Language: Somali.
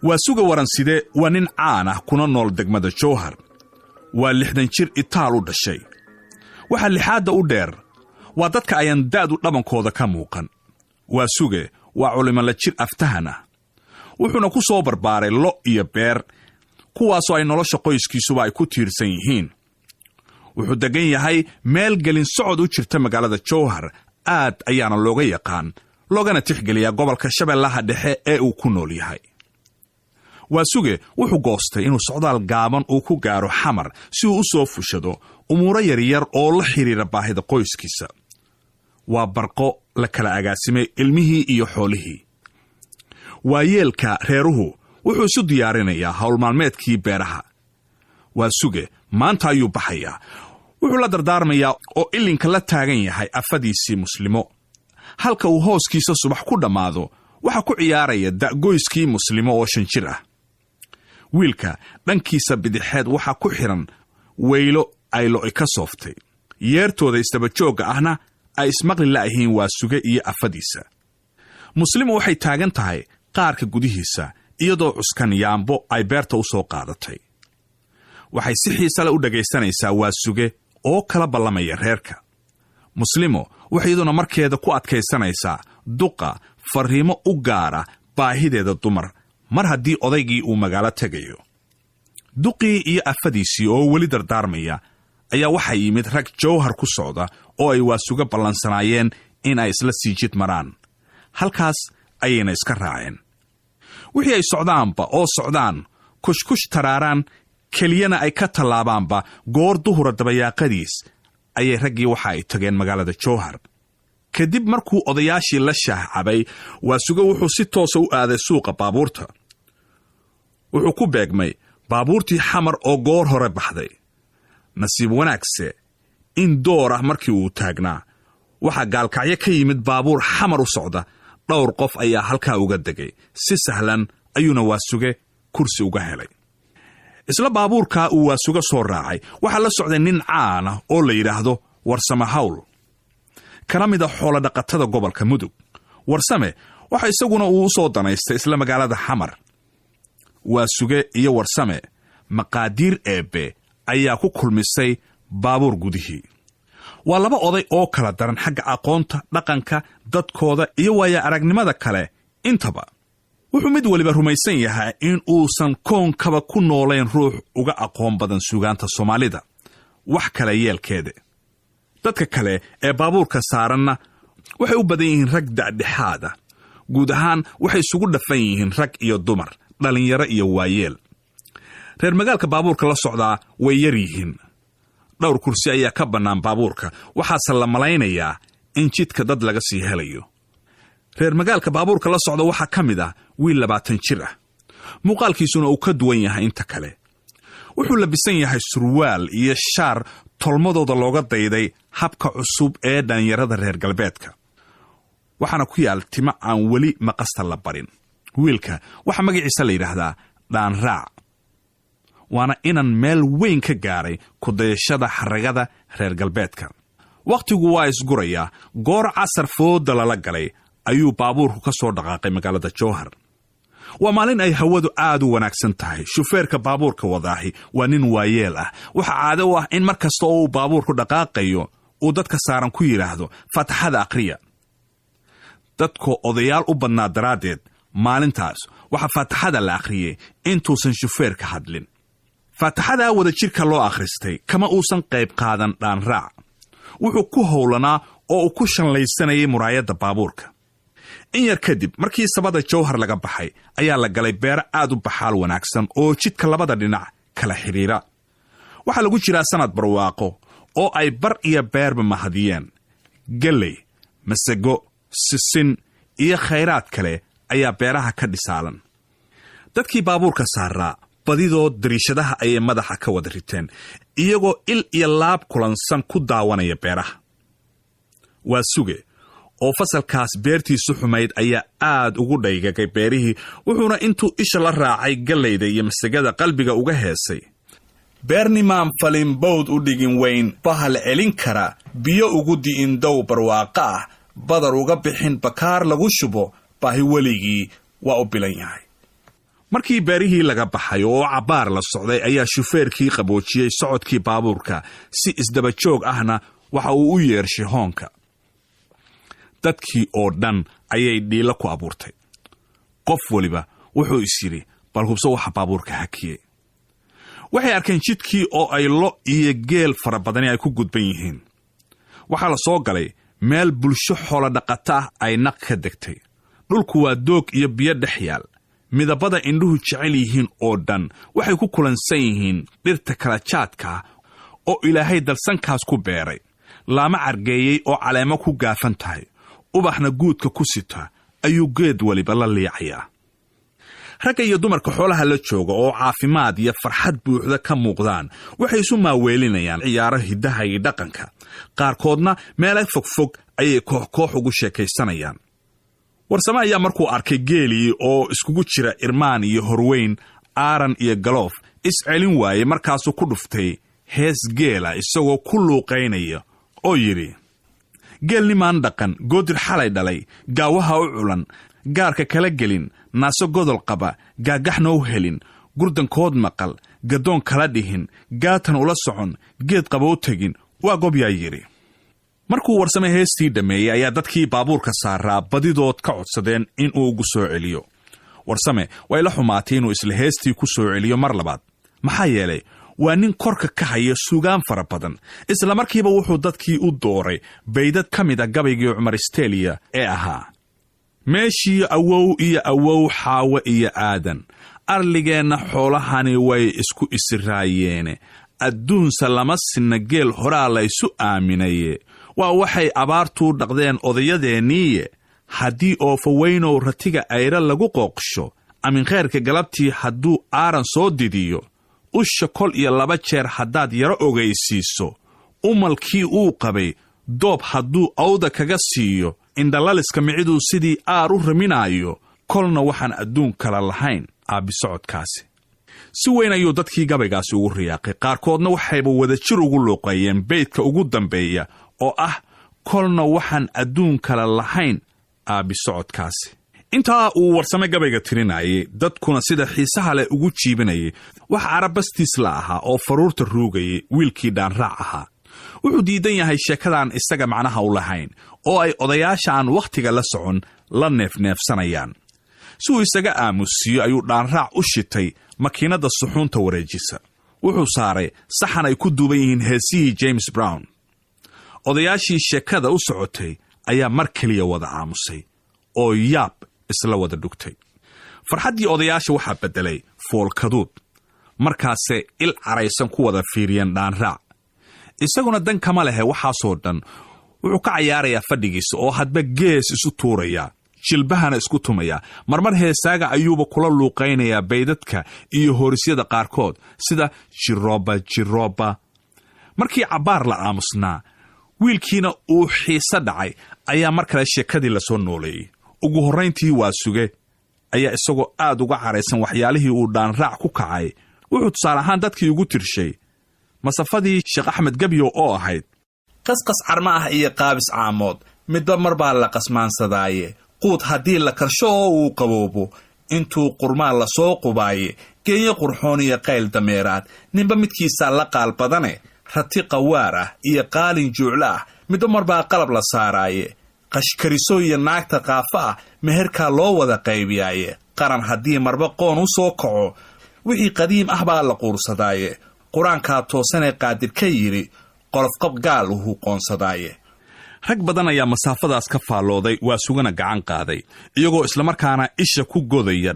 waasuga waranside waa nin caan ah kuna nool degmada Jowhar. waa 60 jir Itaal u dhashay. waxa lixaada u dheer waa dadka ayaan daadu dhabankooda ka muuqan. waasuge waa culimo la jir aftahana. wuxuuna ku soo barbaaray lo iyo beer kuwaasoo ay nolosha qoyskiisuba ay ku tiirsan yihiin. wuxuu degan yahay meel gelin socod u jirta magaalada Jowhar, aad ayaana looga yaqaan loogana tixgeliyaa gobolka Shabeellaha Dhexe ee uu ku nool yahay. waasuge wuxuu goostay inuu socdaal gaaban uu ku gaaro Xamar si uu u soo fushado umuuro yaryar oo la xiriira baahida qoyskiisa. waa barqo la kala agaasimay ilmihii iyo xoolihii. waayeelka reeruhu wuxuu isu diyaarinayaa hawl maalmeedkii beeraha. waasuge maanta ayuu baxayaa. wuxuu la dardaarmayaa oo ilinka la taagan yahay afadiisii muslimo. halka uu hooskiisa subax ku dhammaado waxa ku ciyaaraya da'goyskii muslimo oo 5 jir ah. wiilka dhankiisa bidixeed waxa ku xiran weylo ay lo' ka sooftay. yeertooda istaba joogga ahna ay ismaqli laahiin waasuge iyo afadiisa. muslimo waxay taagan tahay qaarka gudihiisa iyadoo cuskan yaambo ay beerta u soo qaadatay. waxay si xiisa leh u dhagaysanaysaa waasuge oo kala ballamaya reerka. muslimo waxay iyaduna markeeda ku adkaysanaysaa duqa fariimo u gaara baahideeda dumar mar haddii odaygii uu magaalo tegayo. duqii iyo afadiisii oo weli dardaarmaya ayaa waxaa yimid rag Jowhar ku socda oo ay waasuge ballansanaayeen in ay isla sii jid maraan. halkaas ayayna iska raaceen. wixii ay socdaanba oo socdaan kushkush taraaraan keliyana ay ka tallaabaanba goor duhura dabayaaqadiis ayay raggii waxa ay tageen magaalada Jowhar. kadib markuu odayaashii la shaahcabay, waasuge wuxuu si toosa u aaday suuqa baabuurta. wuxuu ku beegmay baabuurtii Xamar oo goor hore baxday. nasiib wanaagse in door ah markii uu taagnaa waxa gaalkacyo ka yimid baabuur Xamar u socda. dhowr qof ayaa halkaa uga degay. si sahlan ayuuna waasuge kursi uga helay. isla baabuurka uu waasuge soo raacay waxa la socday nin caan ah oo la yiraahdo Warsame Hawl, kana mid ah xoolo dhaqatada gobolka Mudug. Warsame waxa isaguna uu soo danaystay isla magaalada Xamar. waasuge iyo Warsame maqaadiir eebe ayaa ku kulmisay baabuur gudihii. waa laba oday oo kala daran xagga aqoonta, dhaqanka, dadkooda iyo waaya aragnimada kale intaba. wuxuu mid waliba rumaysan yahay in uusan koonkaba ku noolayn ruux uga aqoon badan suugaanta Soomaalida wax kale yeelkeeda. dadka kale ee baabuurka saaranna waxay u badan yihiin rag da'dhexaada. guud ahaan waxay isugu dhafan yihiin rag iyo dumar, dhalinyaro iyo waayeel. reer magaalka baabuurka la socdaa way yar yihiin. dhowr kursi ayaa ka bannaan baabuurka, waxaase la malaynayaa in jidka dad laga sii helayo. reer magaalka baabuurka la socda waxaa ka mid ah wiil 20 jir ah. muuqaalkiisuna uu ka duwan yahay inta kale. wuxuu labisan yahay surwaal iyo shaar tolmadooda looga dayday habka cusub ee dhalinyarada reer galbeedka. waxaana ku yaal timo aan weli maqasta la barin. wiilka waxa magaciisa la yiraahdaa Dhaan Raac. waana inan meel weyn ka gaaray ku dayashada xaragada reer galbeedka. waqtigu waa isgurayaa. goor casar fooda lala galay ayuu baabuurku ka soo dhaqaaqay magaalada Jowhar. waa maalin ay hawadu aad u wanaagsan tahay. shufeerka baabuurka wadaahi waa nin waayeel ah. waxa caado u ah in markasta oo uu baabuurku dhaqaaqayo uu dadka saaran ku yiraahdo Faatixada akhriya. dadka odayaal u badnaa daraadeed maalintaas waxa Faatixada la akhriyay intuusan shufeerka hadlin. Faatixada wada jirka loo akhristay kama uusan qayb qaadan Dhaan Raac. wuxuu ku howlanaa oo uu ku shanlaysanayay muraayadda baabuurka. in yar kadib markii sabada Jowhar laga baxay ayaa la galay beer aad u baxaal wanaagsan oo jidka labada dhinac kala xiriira. waxa lagu jiraa sanad barwaaqo oo ay bar iyo beerba mahadiyeen. galey, masago, sisin iyo khayraad kale ayaa beeraha ka dhisaalan. dadkii baabuurka saaraa badidood dariishadaha ayay madaxa ka wada riteen iyagoo il iyo laab kulansan ku daawanaya beeraha. waasuge oo fasalkaas beertiisu xumayd ayaa aad ugu dhaygagay beerihii. wuxuuna intuu isha la raacay galeyda iyo masagada qalbiga uga heesay. beernimaan falin bawd u dhigin weyn bahal celin kara biyo ugu di'in dow barwaaqa ah badar uga bixin bakaar lagu shubo baahi weligii waa u bilan yahay. markii beerihii laga baxay oo cabaar la socday ayaa shufeerkii qaboojiyey socodkii baabuurka si isdaba joog ahna waxa uu u yeershay hoonka. dadkii oo dhan ayay dhiilo ku abuurtay. qof waliba wuxuu is yidhi bal hubso waxa baabuurka hakiyey. waxay arkeen jidkii oo ay lo iyo geel fara badani ay ku gudban yihiin. waxaa la soo galay meel bulsho xoolo dhaqata ah ay naq ka degtay. dhulku waa doog iyo biyo dhex yaal. midabada indhuhu jecel yihiin oo dhan waxay ku kulansan yihiin dhirta kala jaadka oo ilaahay dalsankaas ku beeray. laama cargeeyey oo caleemo ku gaafan tahay. ubaxna guudka ku sita ayuu geed waliba la liicayaa. ragga iyo dumarka xoolaha la jooga oo caafimaad iyo farxad buuxda ka muuqdaan waxay isu maaweelinayaan ciyaaro hidaha iyo dhaqanka. qaarkoodna meelo fogfog ayay koox ugu sheekaysanayaan. warsame ayaa markuu arkay geelii oo iskugu jira irmaan iyo horweyn, aaran iyo galoof iscelin waayey markaasuu ku dhuftay hees geela isagoo ku luuqaynaya oo yidhi: geelnimaan dhaqan, goodir xalay dhalay, gaawaha u culan, gaarka kala gelin, naaso godol qaba, gaagaxna u helin, gurdankood maqal, gadoon kala dhihin, gaatan ula socon, geed qaba u tegin, waa gobyaa yidhi. markuu warsame heestii dhammeeyey ayaa dadkii baabuurka saaraa badidood ka codsadeen inuu ugu soo celiyo. warsame way la xumaatay inuu isla heestii ku soo celiyo mar labaad. maxaa yeelay waa nin korka ka haya sugaan fara badan. isla markiiba wuxuu dadkii u dooray baydad ka mid a gabaygii Cumar Isteeliya ee ahaa: meeshii awow iyo awow xaawe iyo aadan, arligeenna xoolahani way isku isiraayeene, adduunsa lama sinna geel horaa laysu aaminaye, waa waxay abaartuu dhaqdeen odayadeenniiye, haddii oofaweynow ratiga ayra lagu qooqsho, aminkheyrka galabtii hadduu aaran soo didiyo, usha kol iyo 2 jeer haddaad yaro ogaysiiso, umalkii uu qabay doob hadduu awda kaga siiyo, indhalaliska miciduu sidii aar u raminaayo, kolna waxaan adduun kala lahayn aabbisocodkaasi. si weyn ayuu dadkii gabaygaasi ugu riyaaqay. qaarkoodna waxayba wadajir ugu luuqayeen beydka ugu dambeeya oo ah: kolna waxaan adduun kala lahayn aabbisocodkaasi. intaa uu warsame gabayga tirinayay, dadkuna sida xiisaha leh ugu jiibanayay, wax carabastiis la ahaa oo faruurta ruugayay wiilkii dhaanraac ahaa. wuxuu diidan yahay sheekadan isaga macnaha u lahayn oo ay odayaasha aan wakhtiga la socon la neefneefsanayaan. si uu isaga aamusiyo ayuu dhaanraac u shitay makiinadda suxuunta wareejisa. wuxuu saaray saxan ay ku duuban yihiin heesihii James Brown. odayaashii sheekada u socotay ayaa mar keliya wada aamusay oo yaab isla wada dhugtay. farxaddii odayaasha waxaa beddelay foolkaduud. markaasay il caraysan ku wada fiiriyeen dhaanraac. isaguna dan kama lehe waxaasoo dhan. wuxuu ka cayaarayaa fadhigiisa oo hadba gees isu tuuraya, jilbahana isku tumaya. marmar heesaaga ayuuba kula luuqaynayaa baydadka iyo horisyada qaarkood sida jirooba. markii cabaar la aamusnaa, wiilkiina uu xiise dhacay ayaa mar kale sheekadii la soo nooleeyey. ugu horrayntii waa suge ayaa isagoo aad uga caraysan waxyaalihii uu dhaanraac ku kacay wuxuu tusaale ahaan dadkii ugu tirshay masafadii Sheekh Axmed Gabyo oo ahayd: qasqas carma ah iyo qaabis caamood, midba mar baa la qasmaansadaaye, quud haddii la karsho oo uu qaboobo, intuu qurmaa la soo qubaaye, geeyo qurxoon iyo qayl dameeraad, ninba midkiisaa la qaal badane, rati qawaar ah iyo qaalin juuclo ah, midba mar baa qalab la saaraaye, qashkariso iyo naagta qaafa ah meherkaa loo wada qaybiyaaye, qaran haddii marba qoon u soo kaco, wixii qadiim ah baa la quursadaaye, qur-aankaa toosanee qaadir ka yidhi, qolofqab gaal uhuu qoonsadaaye. rag badan ayaa masaafadaas ka faallooday, waa sugana gacan qaaday, iyagoo islamarkaana isha ku godaya